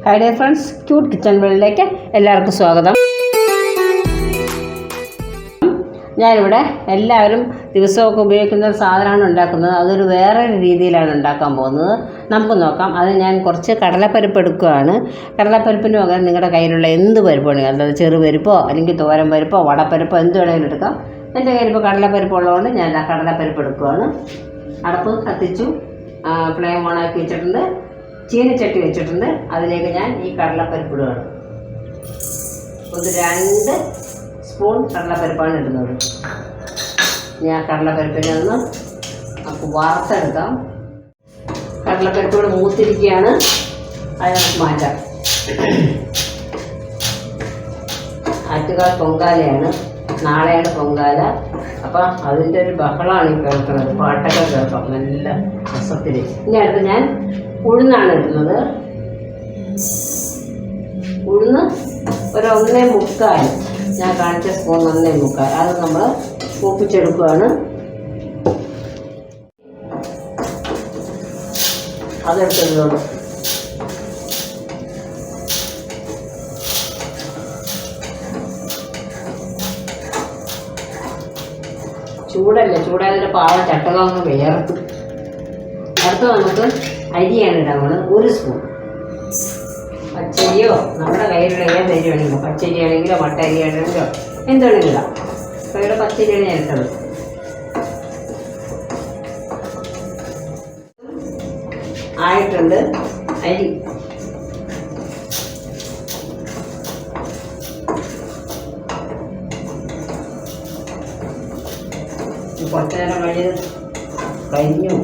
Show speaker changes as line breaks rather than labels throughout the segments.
Hi dear friends, cute kitchen വേൾഡിലേക്ക് എല്ലാവർക്കും സ്വാഗതം. ഞാനിവിടെ എല്ലാവരും ദിവസമൊക്കെ ഉപയോഗിക്കുന്ന ഒരു സാധനമാണ് ഉണ്ടാക്കുന്നത്. അതൊരു വേറൊരു രീതിയിലാണ് ഉണ്ടാക്കാൻ പോകുന്നത്. നമുക്ക് നോക്കാം. അത് ഞാൻ കുറച്ച് കടലപ്പരിപ്പ് എടുക്കുകയാണ്. കടലപ്പരിപ്പിന് പകരം നിങ്ങളുടെ കയ്യിലുള്ള എന്ത് പരിപ്പ് വേണമെങ്കിൽ, അതായത് ചെറുപരിപ്പോ അല്ലെങ്കിൽ തോരൻ പരിപ്പോ വടപ്പരിപ്പോ എന്ത് വേണമെങ്കിലും എടുക്കാം. എൻ്റെ കയ്യിൽ ഇപ്പോൾ കടലപ്പരിപ്പ് ഉള്ളതുകൊണ്ട് ഞാൻ ആ കടലപ്പരിപ്പ് എടുക്കുകയാണ്. അടപ്പ് കത്തിച്ചു, ഫ്ലെയിം ഓണാക്കി വെച്ചിട്ടുണ്ട്. ചീനിച്ചട്ടി വെച്ചിട്ടുണ്ട്. അതിലേക്ക് ഞാൻ ഈ കടലപ്പരിപ്പ് ഇടുകയാണ്. ഒരു 2 സ്പൂൺ കടലപ്പരിപ്പാണ് ഇടുന്നത്. ഞാൻ കടലപ്പരിപ്പിനെ ഒന്ന് നമുക്ക് വറുത്തെടുക്കാം. കടലപ്പരിപ്പോട് മൂത്തിരിക്കുകയാണ്, അത് നമുക്ക് മാറ്റാം. ആറ്റുകാൽ പൊങ്കാലയാണ്, നാളെയാണ് പൊങ്കാല. അപ്പം അതിൻ്റെ ഒരു ബഹളമാണ് ഈ കേൾക്കുന്നത്. പാട്ടൊക്കെ കേൾക്കാം നല്ല രസത്തിൽ. ഇനി അടുത്ത് ഞാൻ ഉഴുന്നാണ് ഇടുന്നത്. ഉഴുന്ന് ഒരു 1.25, ഞാൻ കാണിച്ച സ്പൂൺ 1.25, അത് നമ്മൾ മൂപ്പിച്ചെടുക്കുകയാണ്. അതെടുത്തതുകൊണ്ട് ചൂടായതിൻ്റെ പാവം ചട്ടകം ഒന്ന് വേർത്ത്. അടുത്ത് നമുക്ക് അരിയാണ് ഇടാൻ. 1 സ്പൂൺ പച്ചരിയോ നമ്മുടെ കയ്യിലുള്ള ഏത് അരി വേണമെങ്കിലോ, പച്ചരി ആണെങ്കിലോ മട്ട അരി ആണെങ്കിലോ എന്താണെങ്കിലും ഇടാം. അപ്പോൾ ഇവിടെ പച്ചരിയാണ് ഞാൻ ഇട്ടത്. ആയിട്ടുണ്ട് അരി. കുറച്ചു നേരം കഴിഞ്ഞു.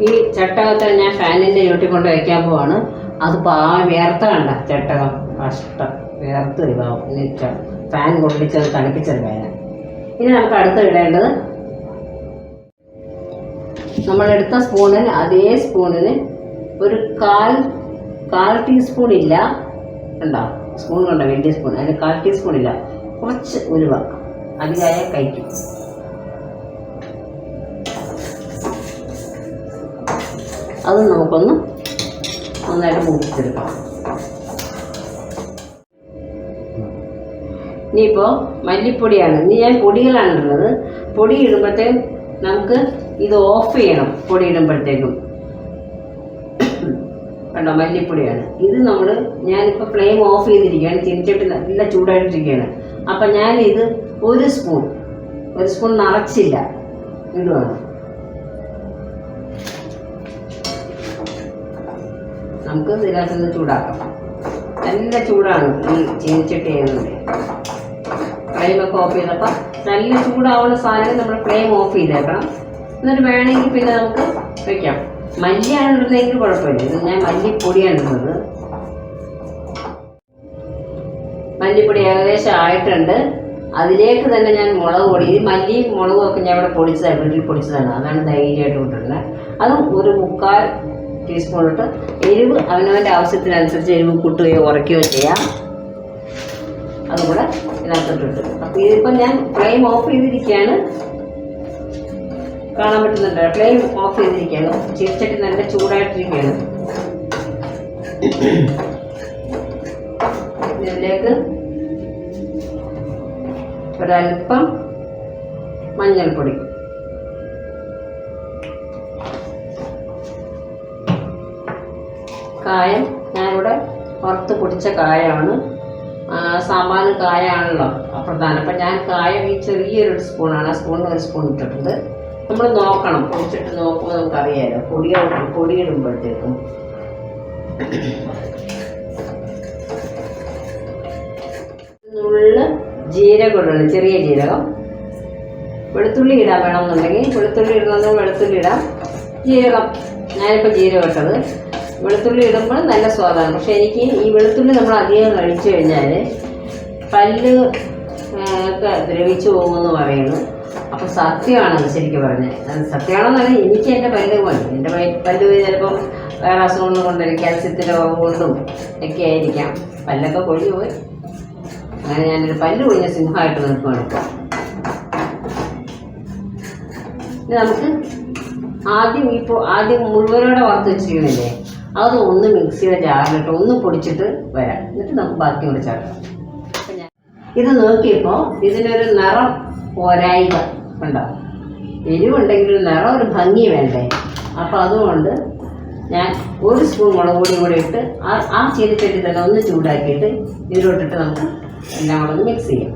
ഈ ചട്ടകത്തെ ഞാൻ ഫാനിൻ്റെ ചുവട്ടിൽ കൊണ്ട് വയ്ക്കാൻ പോവാണ്. അത് വേർത്ത കണ്ട ചട്ടകം കഷ്ടം വേർത്ത് ഇതാവും. ഇനി ഫാൻ കൊള്ളിച്ചത് തണുപ്പിച്ചത് ഫാന്. ഇനി നമുക്ക് അടുത്ത് ഇടേണ്ടത്, നമ്മളെടുത്ത സ്പൂണിന് അതേ സ്പൂണിന് ഒരു കാൽ ടീസ്പൂൺ ഇല്ല, ഉണ്ടോ സ്പൂൺ കണ്ടോ, വലിയ സ്പൂൺ, അതിന് 1/4 ടീസ്പൂൺ ഇല്ല, കുറച്ച് ഉലുവ, അതിനായ കഴിക്കും. അത് നമുക്കൊന്ന് നന്നായിട്ട് മൂപ്പിച്ചെടുക്കാം. ഇനിയിപ്പോൾ മല്ലിപ്പൊടിയാണ്. ഇനി ഞാൻ പൊടികളാണ് ഇടുന്നത്. പൊടി ഇടുമ്പോഴത്തേക്കും നമുക്ക് ഇത് ഓഫ് ചെയ്യണം. പൊടി ഇടുമ്പോഴത്തേക്കും കണ്ടോ, മല്ലിപ്പൊടിയാണ് ഇത്. ഞാനിപ്പോൾ ഫ്ലെയിം ഓഫ് ചെയ്തിരിക്കുകയാണ്. ചീനിച്ചട്ടി നല്ല ചൂടായിട്ടിരിക്കുകയാണ്. അപ്പം ഞാനിത് 1 സ്പൂൺ നിറച്ചില്ല ഇടുവാണ്. നമുക്ക് ഇതിനകത്ത് ചൂടാക്കാം. നല്ല ചൂടാണ് ഈ ചീനിച്ചട്ടി ആയതുകൊണ്ട്. ഫ്ലെയിമൊക്കെ ഓഫ് ചെയ്തപ്പോൾ നല്ല ചൂടാവുന്ന സാധനം നമ്മൾ ഫ്ലെയിം ഓഫ് ചെയ്തേക്കണം. എന്നിട്ട് വേണമെങ്കിൽ പിന്നെ നമുക്ക് വയ്ക്കാം. മല്ലിയാണ് ഇടുന്നതെങ്കിൽ കുഴപ്പമില്ല. ഇത് ഞാൻ മല്ലിപ്പൊടിയാണ് ഇടുന്നത്. മല്ലിപ്പൊടി ഏകദേശം ആയിട്ടുണ്ട്. അതിലേക്ക് തന്നെ ഞാൻ മുളക് പൊടി, ഈ മല്ലിയും മുളകും ഒക്കെ ഞാൻ ഇവിടെ പൊടിച്ചതാണ്, വീട്ടിൽ പൊടിച്ചതാണ്. അതാണ് ധൈര്യമായിട്ട് ഇട്ടിരുന്നത്. അതും ഒരു 1/4 ടീസ്പൂൺ ഇട്ട്. എരിവ് അവനവൻ്റെ ആവശ്യത്തിനനുസരിച്ച് എരിവ് കൂട്ടുകയോ കുറയ്ക്കുകയോ ചെയ്യാം. അതുകൂടെ ഇതിനകത്തിട്ടിട്ട്. അപ്പോൾ ഇതിപ്പോൾ ഞാൻ ഫ്ലെയിം ഓഫ് ചെയ്തിരിക്കുകയാണ്. കാണാൻ പറ്റുന്നുണ്ട്, ഫ്ലെയിം ഓഫ് ചെയ്തിരിക്കുകയാണ്. ചീനിച്ചട്ടി നല്ല ചൂടായിട്ടിരിക്കുകയാണ്. ഇതിലേക്ക് ഒരൽപ്പം മഞ്ഞൾപ്പൊടി, കായം ഞാനിവിടെ വറുത്ത് പൊടിച്ച കായമാണ്. സാമ്പാർ കായാണല്ലോ പ്രധാനം. അപ്പം ഞാൻ കായം ഈ ചെറിയൊരു സ്പൂണാണ്, ആ സ്പൂണിന് 1 സ്പൂൺ ഇട്ടിട്ടുണ്ട്. നമ്മൾ നോക്കണം, പൊടിച്ചിട്ട് നോക്കുമ്പോൾ നമുക്കറിയാമല്ലോ പൊടിയിടുമ്പോഴത്തേക്കും. നുള്ള് ജീരകം ഇടണം, ചെറിയ ജീരകം. വെളുത്തുള്ളി ഇടാൻ വേണമെന്നുണ്ടെങ്കിൽ വെളുത്തുള്ളി ഇടണമെന്ന് വെളുത്തുള്ളി ഇടാം. ജീരകം ഞാനിപ്പോൾ ജീരകം ഇട്ടത്. വെളുത്തുള്ളി ഇടുമ്പോൾ നല്ല സ്വാദാണ്. പക്ഷെ എനിക്ക് ഈ വെളുത്തുള്ളി നമ്മൾ അധികം കഴിച്ചു കഴിഞ്ഞാൽ പല്ല് ഒക്കെ ദ്രവിച്ചു പോകുമെന്ന് പറയുന്നു. അപ്പം സത്യമാണത് ശരിക്കും പറഞ്ഞത്. സത്യമാണെന്ന് പറഞ്ഞാൽ എനിക്ക് എൻ്റെ പല്ല് പോയി, എൻ്റെ പല്ല് പോയി ചിലപ്പം വേറെ അസുഖങ്ങൾ കൊണ്ടായിരിക്കും, കാൽസ്യത്തിൻ്റെ കുറവ് കൊണ്ടും ഒക്കെ ആയിരിക്കാം. പല്ലൊക്കെ കൊഴിഞ്ഞു പോയി. അങ്ങനെ ഞാനൊരു പല്ല് കൊഴിഞ്ഞ സിംഹമായിട്ട് നിൽക്കുകയാണ്. ഇനി നമുക്ക് ആദ്യം മുഴുവനോടെ വറുത്ത് വെച്ചിരിക്കണില്ലേ, അത് ഒന്ന് മിക്സിയുടെ ജാറിലിട്ട് ഒന്ന് പൊടിച്ചിട്ട് വരാം. എന്നിട്ട് നമുക്ക് ബാക്കി കൂടെ ചേർക്കാം. ഇത് നോക്കിയപ്പോൾ ഇതിനൊരു നിറം പോരായിക ഉണ്ടാവും. എരിവുണ്ടെങ്കിൽ നിറം ഒരു ഭംഗി വേണ്ടേ. അപ്പോൾ അതുകൊണ്ട് ഞാൻ 1 സ്പൂൺ മുളക് പൊടി കൂടെ ഇട്ട് ആ ചീനച്ചട്ടി തന്നെ ഒന്ന് ചൂടാക്കിയിട്ട് ഇതിലോട്ടിട്ട് നമുക്ക് എല്ലാം കൂടെ ഒന്ന് മിക്സ് ചെയ്യാം.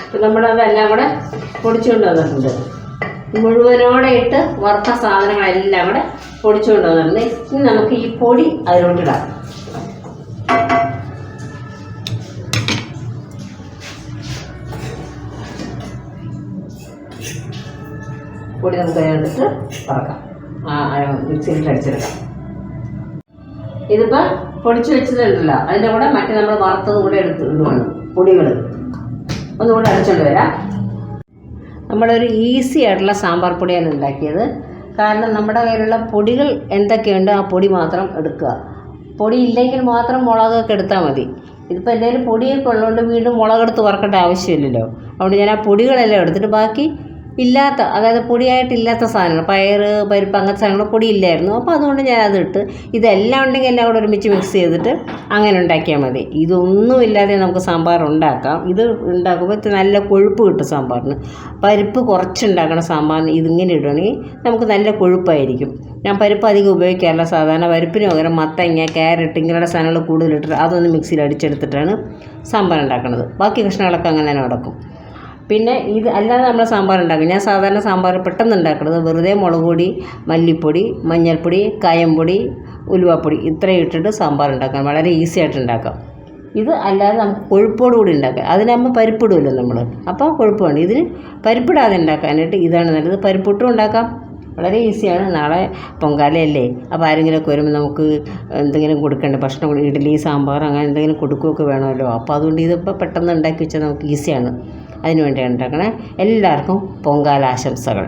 ഇപ്പം നമ്മളതെല്ലാം കൂടെ പൊടിച്ചുകൊണ്ട് വന്നിട്ടുണ്ട്. മുഴുവനോടെ ഇട്ട് വറുത്ത സാധനങ്ങളെല്ലാം കൂടെ പൊടിച്ചുകൊണ്ട് വന്നിട്ടുണ്ട്. ഇനി നമുക്ക് ഈ പൊടി അതിലോട്ടിടാം. പൊടി നമുക്ക് അതിനകത്തിട്ട് വറക്കാം, മിക്സിയിൽ അടിച്ചെടുക്കാം. ഇതിപ്പോൾ പൊടിച്ച് വെച്ചതുണ്ടല്ലോ, അതിൻ്റെ കൂടെ മറ്റേ നമ്മൾ വറുത്തത് കൂടെ ഇടുവാണ് പൊടികൾ. ഒന്നുകൂടെ അടിച്ചുകൊണ്ട് വരാം. നമ്മളൊരു ഈസി ആയിട്ടുള്ള സാമ്പാർ പൊടിയാണ് ഉണ്ടാക്കിയത്. കാരണം നമ്മുടെ കയ്യിലുള്ള പൊടികൾ എന്തൊക്കെയുണ്ട് ആ പൊടി മാത്രം എടുക്കുക. പൊടി ഇല്ലെങ്കിൽ മാത്രം മുളകൊക്കെ എടുത്താൽ മതി. ഇതിപ്പോൾ എന്തെങ്കിലും പൊടിയൊക്കെ ഉള്ളതുകൊണ്ട് വീണ്ടും മുളകെടുത്ത് വറക്കേണ്ട ആവശ്യമില്ലല്ലോ. അതുകൊണ്ട് ഞാൻ ആ പൊടികളെല്ലാം എടുത്തിട്ട് ബാക്കി ഇല്ലാത്ത, അതായത് പൊടിയായിട്ടില്ലാത്ത സാധനങ്ങൾ, പയറ്, പരിപ്പ്, അങ്ങനത്തെ സാധനങ്ങൾ പൊടിയില്ലായിരുന്നു. അപ്പോൾ അതുകൊണ്ട് ഞാനത് ഇട്ട് ഇതെല്ലാം ഉണ്ടെങ്കിൽ എല്ലാം കൂടെ ഒരുമിച്ച് മിക്സ് ചെയ്തിട്ട് അങ്ങനെ ഉണ്ടാക്കിയാൽ മതി. ഇതൊന്നുമില്ലാതെ നമുക്ക് സാമ്പാർ ഉണ്ടാക്കാം. ഇത് ഉണ്ടാക്കുമ്പോൾ നല്ല കൊഴുപ്പ് കിട്ടും സാമ്പാറിന്. പരിപ്പ് കുറച്ചുണ്ടാക്കണം സാമ്പാറിന്. ഇതിങ്ങനെ ഇടുകയാണെങ്കിൽ നമുക്ക് നല്ല കൊഴുപ്പായിരിക്കും. ഞാൻ പരിപ്പ് അധികം ഉപയോഗിക്കാറില്ല. സാധാരണ പരിപ്പിന് പകരം മത്തങ്ങ, ക്യാരറ്റ് ഇങ്ങനെയുള്ള സാധനങ്ങൾ കൂടുതലിട്ട് അതൊന്ന് മിക്സിയിൽ അടിച്ചെടുത്തിട്ടാണ് സാമ്പാർ ഉണ്ടാക്കുന്നത്. ബാക്കി കഷ്ണങ്ങളൊക്കെ അങ്ങനെ തന്നെ നടക്കും. പിന്നെ ഇത് അല്ലാതെ നമ്മൾ സാമ്പാർ ഉണ്ടാക്കും. ഞാൻ സാധാരണ സാമ്പാർ പെട്ടെന്ന് ഉണ്ടാക്കുന്നത് വെറുതെ മുളക് പൊടി, മല്ലിപ്പൊടി, മഞ്ഞൾപ്പൊടി, കായംപൊടി, ഉലുവാപ്പൊടി ഇത്രയും ഇട്ടിട്ട് സാമ്പാർ ഉണ്ടാക്കാം. വളരെ ഈസി ആയിട്ട് ഉണ്ടാക്കാം. ഇത് അല്ലാതെ നമുക്ക് കൊഴുപ്പോട് കൂടി ഉണ്ടാക്കാം. അതിനാകുമ്പോൾ പരിപ്പിടുമല്ലോ നമ്മൾ, അപ്പോൾ കൊഴുപ്പ് വേണം. ഇതിന് പരിപ്പിടാതെ ഉണ്ടാക്കാനായിട്ട് ഇതാണ് നല്ലത്. പരിപ്പിട്ടും ഉണ്ടാക്കാം. വളരെ ഈസിയാണ്. നാളെ പൊങ്കാലയല്ലേ, അപ്പോൾ ആരെങ്കിലുമൊക്കെ വരുമ്പോൾ നമുക്ക് എന്തെങ്കിലും കൊടുക്കണ്ടേ, ഭക്ഷണം, ഇഡ്ഡലി, സാമ്പാർ അങ്ങനെ എന്തെങ്കിലും കൊടുക്കുകയൊക്കെ വേണമല്ലോ. അപ്പോൾ അതുകൊണ്ട് ഇതിപ്പോൾ പെട്ടെന്ന് ഉണ്ടാക്കി വെച്ചാൽ നമുക്ക് ഈസിയാണ്. അതിന് വേണ്ടിയാണ് ഉണ്ടാക്കണേ. എല്ലാവർക്കും പൊങ്കാല ആശംസകൾ.